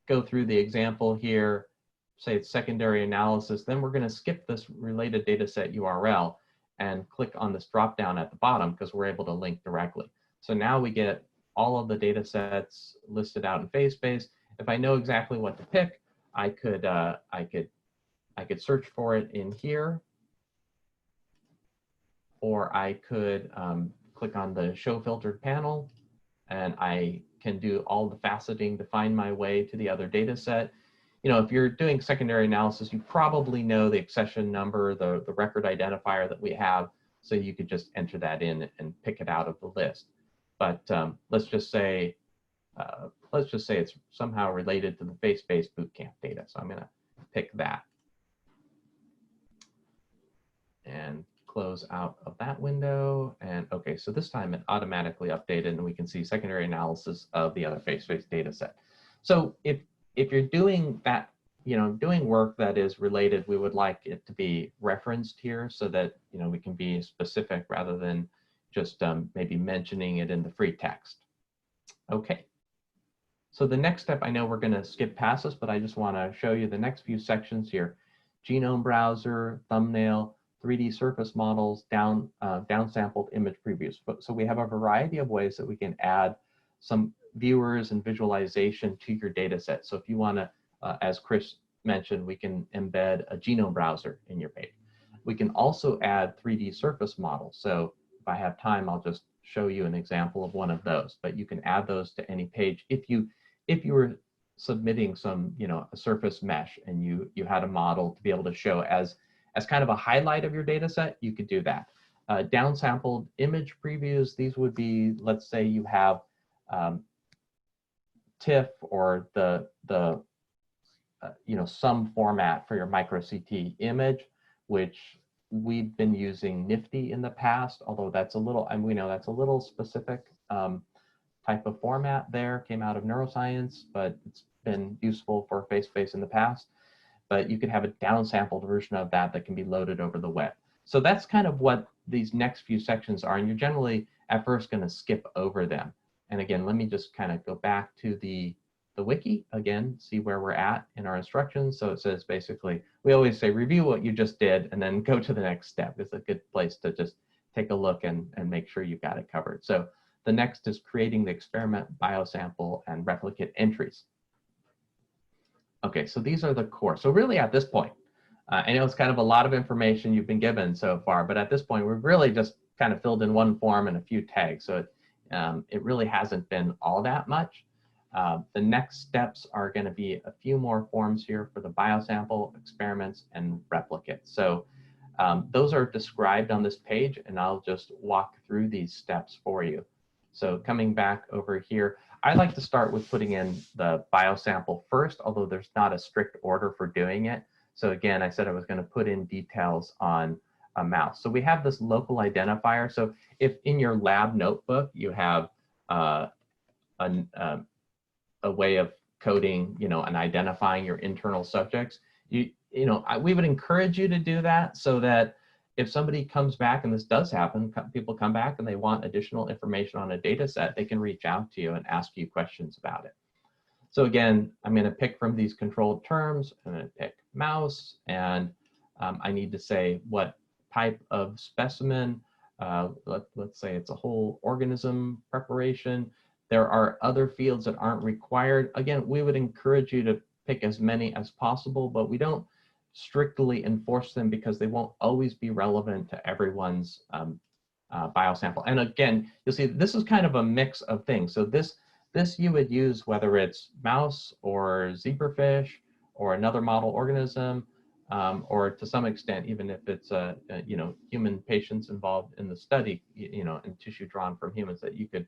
go through the example here. Say it's secondary analysis. Then we're going to skip this related data set URL and click on this drop down at the bottom because we're able to link directly. So now we get all of the data sets listed out in face-based. If I know exactly what to pick, I could search for it in here, or I could click on the show filtered panel, and I can do all the faceting to find my way to the other data set. If you're doing secondary analysis, you probably know the accession number, the record identifier that we have, so you could just enter that in and pick it out of the list. But let's just say it's somehow related to the face-based bootcamp data. So I'm going to pick that and close out of that window. And okay, so this time it automatically updated, and we can see secondary analysis of the other face-based data set. So if you're doing that, doing work that is related, we would like it to be referenced here so that, we can be specific rather than just maybe mentioning it in the free text. Okay. So the next step, I know we're going to skip past this, but I just want to show you the next few sections here. Genome browser, thumbnail, 3D surface models, downsampled image previews. So we have a variety of ways that we can add some viewers and visualization to your data set. So if you want to, as Chris mentioned, we can embed a genome browser in your page. We can also add 3D surface models. So if I have time, I'll just show you an example of one of those, but you can add those to any page. If you were submitting some, a surface mesh and you had a model to be able to show as kind of a highlight of your data set, you could do that. Downsampled image previews, these would be, let's say you have TIFF or some format for your micro CT image, which we've been using Nifty in the past, although that's a little, and we know that's a little specific type of format there, came out of neuroscience, but it's been useful for face-to-face in the past. But you could have a downsampled version of that can be loaded over the web. So that's kind of what these next few sections are, and you're generally at first going to skip over them. And again, let me just kind of go back to the wiki again, see where we're at in our instructions. So it says basically, we always say review what you just did and then go to the next step. It's a good place to just take a look and make sure you've got it covered. So the next is creating the experiment, biosample, and replicate entries. Okay, so these are the core. So really at this point, I know it's kind of a lot of information you've been given so far, but at this point, we've really just kind of filled in one form and a few tags. So it really hasn't been all that much. The next steps are going to be a few more forms here for the biosample, experiments, and replicate. So those are described on this page, and I'll just walk through these steps for you. So coming back over here, I like to start with putting in the biosample first, although there's not a strict order for doing it. So again, I said I was going to put in details on a mouse. So we have this local identifier. So if in your lab notebook you have a way of coding, and identifying your internal subjects, we would encourage you to do that so that if somebody comes back, and this does happen, people come back and they want additional information on a data set, they can reach out to you and ask you questions about it. So again, I'm going to pick from these controlled terms. I'm going to pick mouse, and I need to say what type of specimen. Let's say it's a whole organism preparation. There are other fields that aren't required. Again, we would encourage you to pick as many as possible, but we don't strictly enforce them because they won't always be relevant to everyone's biosample. And again, you'll see this is kind of a mix of things. So this you would use whether it's mouse or zebrafish or another model organism, or to some extent, even if it's human patients involved in the study, and tissue drawn from humans, that you could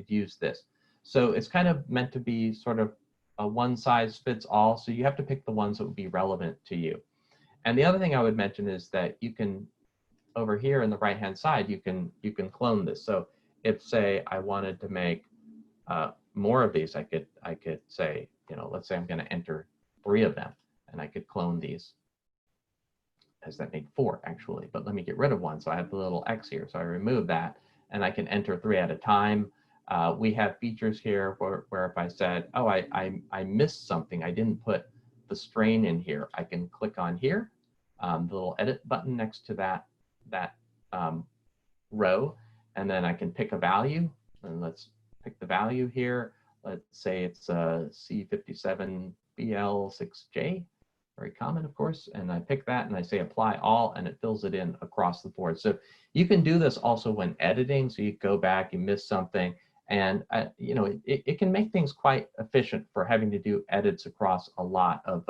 use this. So it's kind of meant to be sort of a one size fits all. So you have to pick the ones that would be relevant to you. And the other thing I would mention is that you can, over here in the right hand side, you can clone this. So if, say, I wanted to make more of these, I could say, let's say I'm going to enter 3 of them, and I could clone these, as that make 4 actually, but let me get rid of one. So I have the little X here. So I remove that, and I can enter 3 at a time. We have features here where if I said, oh, I missed something, I didn't put the strain in here, I can click on here, the little edit button next to that row, and then I can pick a value, and let's pick the value here. Let's say it's C57BL6J, very common, of course, and I pick that and I say apply all, and it fills it in across the board. So you can do this also when editing, so you go back, you miss something, and it can make things quite efficient for having to do edits across a lot of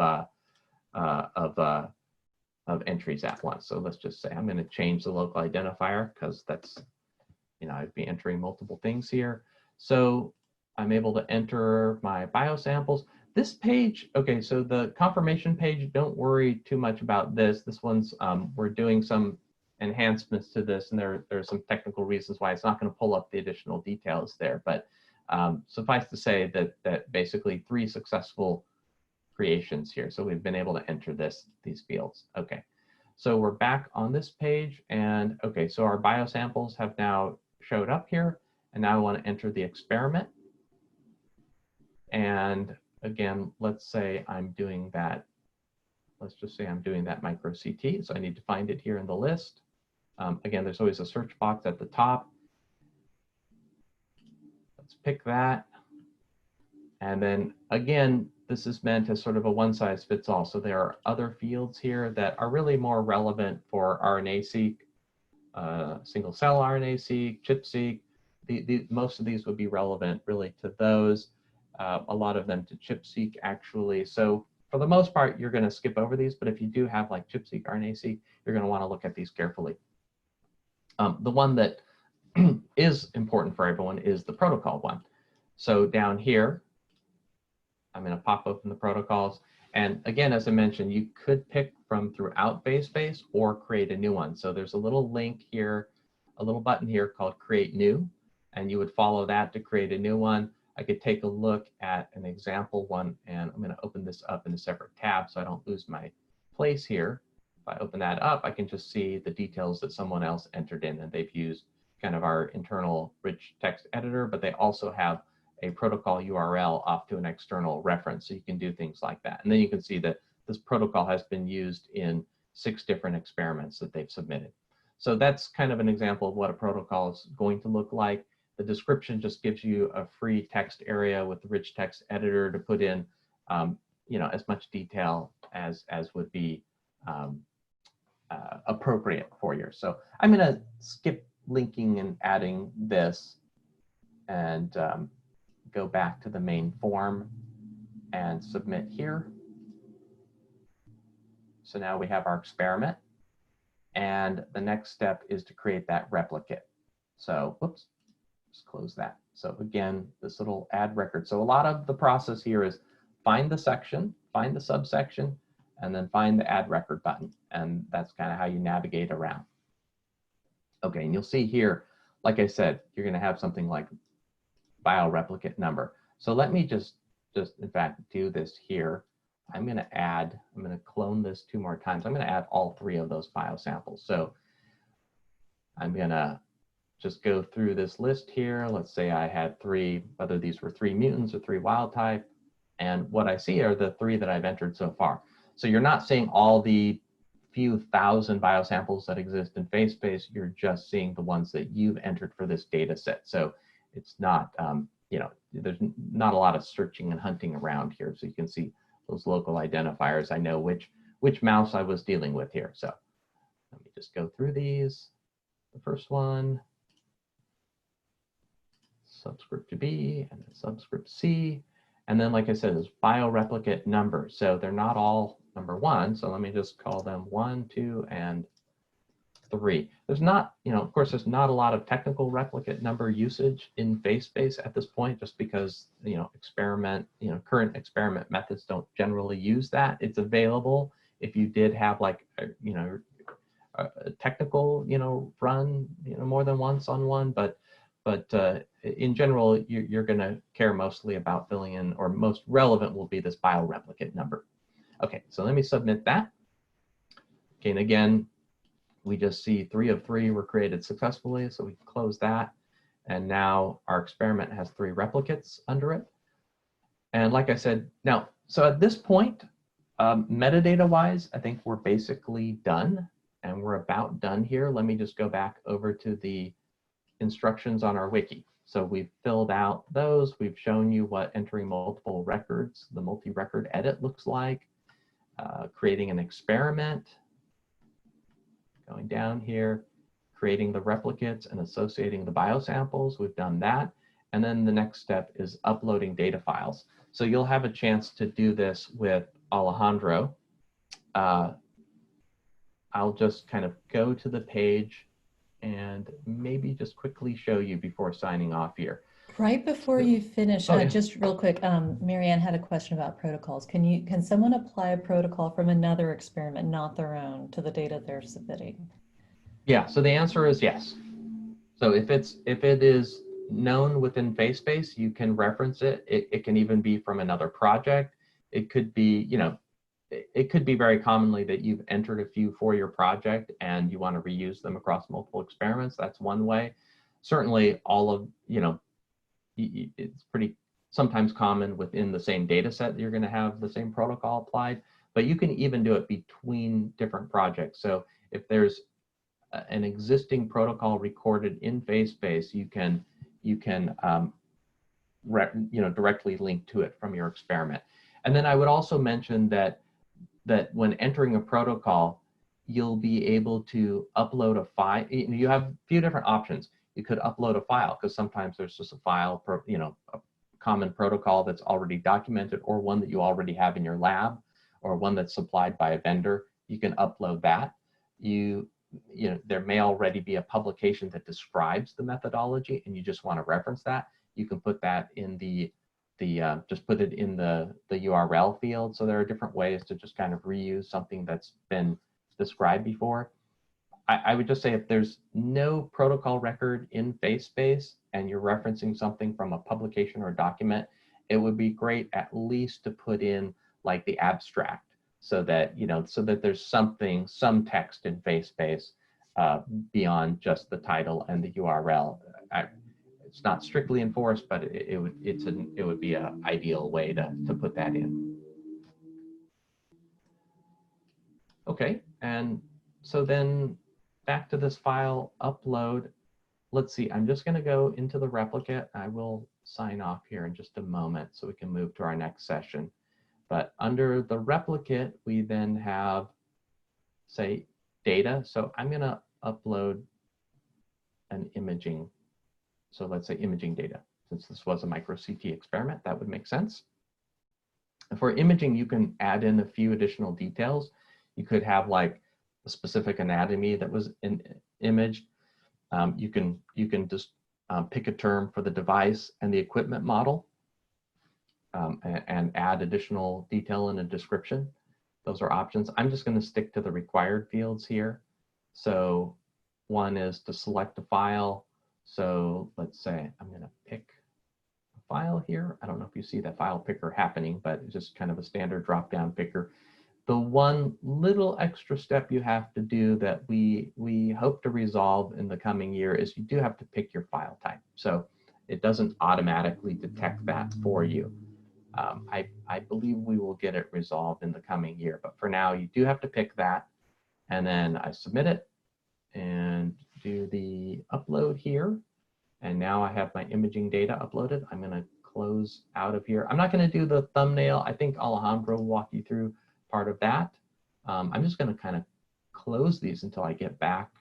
entries at once. So let's just say I'm going to change the local identifier because that's, I'd be entering multiple things here. So I'm able to enter my biosamples. This page, okay, so the confirmation page, don't worry too much about this. This one's, we're doing some enhancements to this, and there are some technical reasons why it's not going to pull up the additional details there. But suffice to say that basically 3 successful creations here. So we've been able to enter these fields. Okay, so we're back on this page, and okay, so our biosamples have now showed up here, and now I want to enter the experiment. And again, let's say I'm doing that. Let's just say I'm doing that micro CT. So I need to find it here in the list. Again, there's always a search box at the top. Let's pick that. And then again, this is meant as sort of a one size fits all. So there are other fields here that are really more relevant for RNA-seq, single cell RNA-seq, ChIP-seq. Most of these would be relevant really to those, a lot of them to ChIP-seq actually. So for the most part, you're going to skip over these, but if you do have like ChIP-seq, RNA-seq, you're going to want to look at these carefully. The one that is important for everyone is the protocol one. So down here, I'm going to pop open the protocols. And again, as I mentioned, you could pick from throughout BaseSpace or create a new one. So there's a little link here, a little button here called Create New, and you would follow that to create a new one. I could take a look at an example one, and I'm going to open this up in a separate tab so I don't lose my place here. If I open that up, I can just see the details that someone else entered in, and they've used kind of our internal rich text editor, but they also have a protocol URL off to an external reference, so you can do things like that. And then you can see that this protocol has been used in 6 different experiments that they've submitted. So that's kind of an example of what a protocol is going to look like. The description just gives you a free text area with the rich text editor to put in, you know, as much detail as would be appropriate for you. So I'm going to skip linking and adding this and go back to the main form and submit here. So now we have our experiment, and the next step is to create that replicate. So, whoops, just close that. So again, this little add record. So a lot of the process here is find the section, find the subsection, and then find the add record button. And that's kind of how you navigate around. Okay, and you'll see here, like I said, you're going to have something like bioreplicate number. So let me just in fact do this here. I'm going to clone this 2 more times. I'm going to add all 3 of those biosamples. So I'm going to just go through this list here. Let's say I had 3, whether these were 3 mutants or 3 wild type. And what I see are the 3 that I've entered so far. So you're not seeing all the few thousand biosamples that exist in FaceSpace. You're just seeing the ones that you've entered for this data set. So it's not, you know, there's not a lot of searching and hunting around here. So you can see those local identifiers. I know which mouse I was dealing with here. So let me just go through these. The first one, subscript B, and then subscript C. And then, like I said, there's bioreplicate numbers. So they're not all number 1. So let me just call them 1, 2, and 3. There's not, you know, of course, there's not a lot of technical replicate number usage in FaceSpace at this point, just because, you know, current experiment methods don't generally use that. It's available if you did have like, you know, a technical, you know, run, you know, more than once on one, but in general, you're going to care mostly about filling in, or most relevant will be this bioreplicate number. Okay, so let me submit that. Okay, and again, we just see 3 of 3 were created successfully, so we can close that. And now our experiment has 3 replicates under it. And like I said, now, so at this point, metadata-wise, I think we're basically done, and we're about done here. Let me just go back over to the instructions on our wiki. So we've filled out those. We've shown you what entering multiple records, the multi-record edit looks like, creating an experiment, going down here, creating the replicates and associating the biosamples. We've done that. And then the next step is uploading data files. So you'll have a chance to do this with Alejandro. I'll just kind of go to the page and maybe just quickly show you before signing off here. Right before you finish, yeah. just real quick, Marianne had a question about protocols. Can someone apply a protocol from another experiment, not their own, to the data they're submitting? Yeah, so the answer is yes. So if it is known within FaceSpace, you can reference it. It can even be from another project. It could be, you know, it could be very commonly that you've entered a few for your project and you want to reuse them across multiple experiments. That's one way. Certainly all of, you know, it's pretty sometimes common within the same data set that you're going to have the same protocol applied, but you can even do it between different projects. So if there's an existing protocol recorded in FaceSpace, you can directly link to it from your experiment. And then I would also mention that when entering a protocol, you'll be able to upload a file. You have a few different options. You could upload a file, because sometimes there's just a file, a common protocol that's already documented, or one that you already have in your lab, or one that's supplied by a vendor. You can upload that. There may already be a publication that describes the methodology, and you just want to reference that. You can put that in just put it in the URL field. So there are different ways to just kind of reuse something that's been described before. I would just say, if there's no protocol record in FaceSpace and you're referencing something from a publication or document, it would be great at least to put in like the abstract, so that there's some text in FaceSpace beyond just the title and the URL. It's not strictly enforced, but it would be an ideal way to put that in. Okay, and so then back to this file upload. Let's see, I'm just going to go into the replicate. I will sign off here in just a moment so we can move to our next session. But under the replicate, we then have, say, data. So I'm going to upload an imaging. So let's say imaging data. Since this was a micro CT experiment, that would make sense. And for imaging, you can add in a few additional details. You could have like a specific anatomy that was imaged. You can just pick a term for the device and the equipment model, and add additional detail in a description. Those are options. I'm just going to stick to the required fields here. So one is to select a file. So let's say I'm going to pick a file here. I don't know if you see that file picker happening, but it's just kind of a standard drop-down picker. The one little extra step you have to do that we hope to resolve in the coming year is you do have to pick your file type. So it doesn't automatically detect that for you. I believe we will get it resolved in the coming year, but for now you do have to pick that, and then I submit it and do the upload here. And now I have my imaging data uploaded. I'm going to close out of here. I'm not going to do the thumbnail. I think Alejandro will walk you through part of that. I'm just going to kind of close these until I get back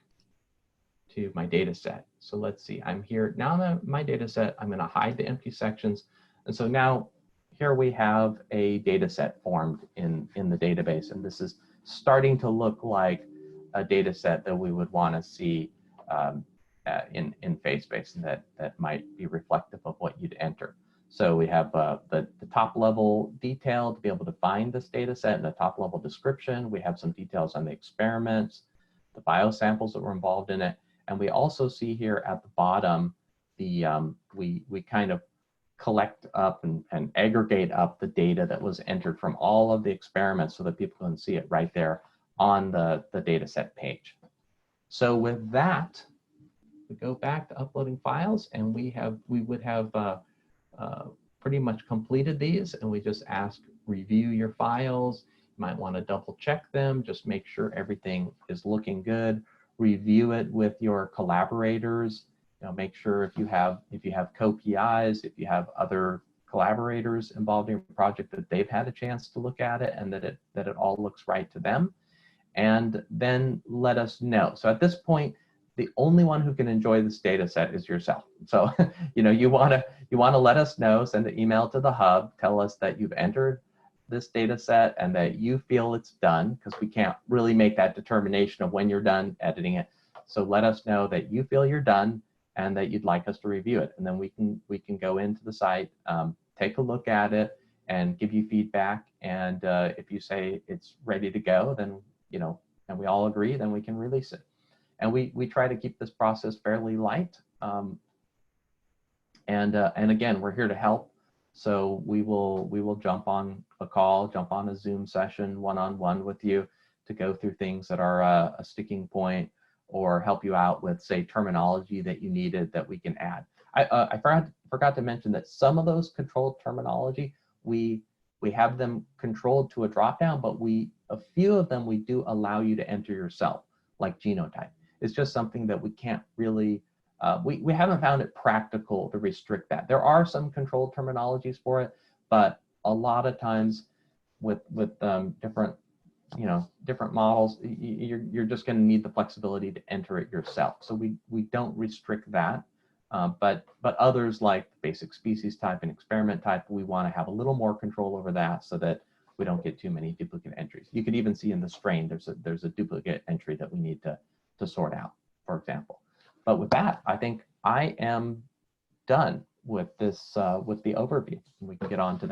to my data set. So let's see, I'm here now in my data set. I'm going to hide the empty sections. And so now here we have a data set formed in the database. And this is starting to look like a data set that we would want to see in FaceSpace, and that might be reflective of what you'd enter. So we have the top level detail to be able to find this data set, and the top level description. We have some details on the experiments, the biosamples that were involved in it. And we also see here at the bottom, we kind of collect up and aggregate up the data that was entered from all of the experiments so that people can see it right there on the data set page. So with that, we go back to uploading files, and we would have pretty much completed these, and we just ask review your files. You might want to double check them, just make sure everything is looking good. Review it with your collaborators. Make sure if you have co-PIs, if you have other collaborators involved in your project, that they've had a chance to look at it and that it all looks right to them. And then let us know. So at this point, the only one who can enjoy this data set is yourself. So you want to let us know, send an email to the hub, tell us that you've entered this data set and that you feel it's done, because we can't really make that determination of when you're done editing it. So let us know that you feel you're done and that you'd like us to review it. And then we can go into the site, take a look at it and give you feedback. And if you say it's ready to go, then, and we all agree, then we can release it. And we try to keep this process fairly light. And again, we're here to help. So we will jump on a call, jump on a Zoom session one-on-one with you to go through things that are a sticking point, or help you out with, say, terminology that you needed that we can add. I forgot to mention that some of those controlled terminology, we have them controlled to a dropdown, but a few of them we do allow you to enter yourself, like genotype. It's just something that we can't really, we haven't found it practical to restrict that. There are some controlled terminologies for it, but a lot of times with different, different models, you're just going to need the flexibility to enter it yourself. So we don't restrict that. But others like basic species type and experiment type, we want to have a little more control over that so that we don't get too many duplicate entries. You could even see in the strain there's a duplicate entry that we need to sort out, for example. But with that, I think I am done with this with the overview. We can get on to the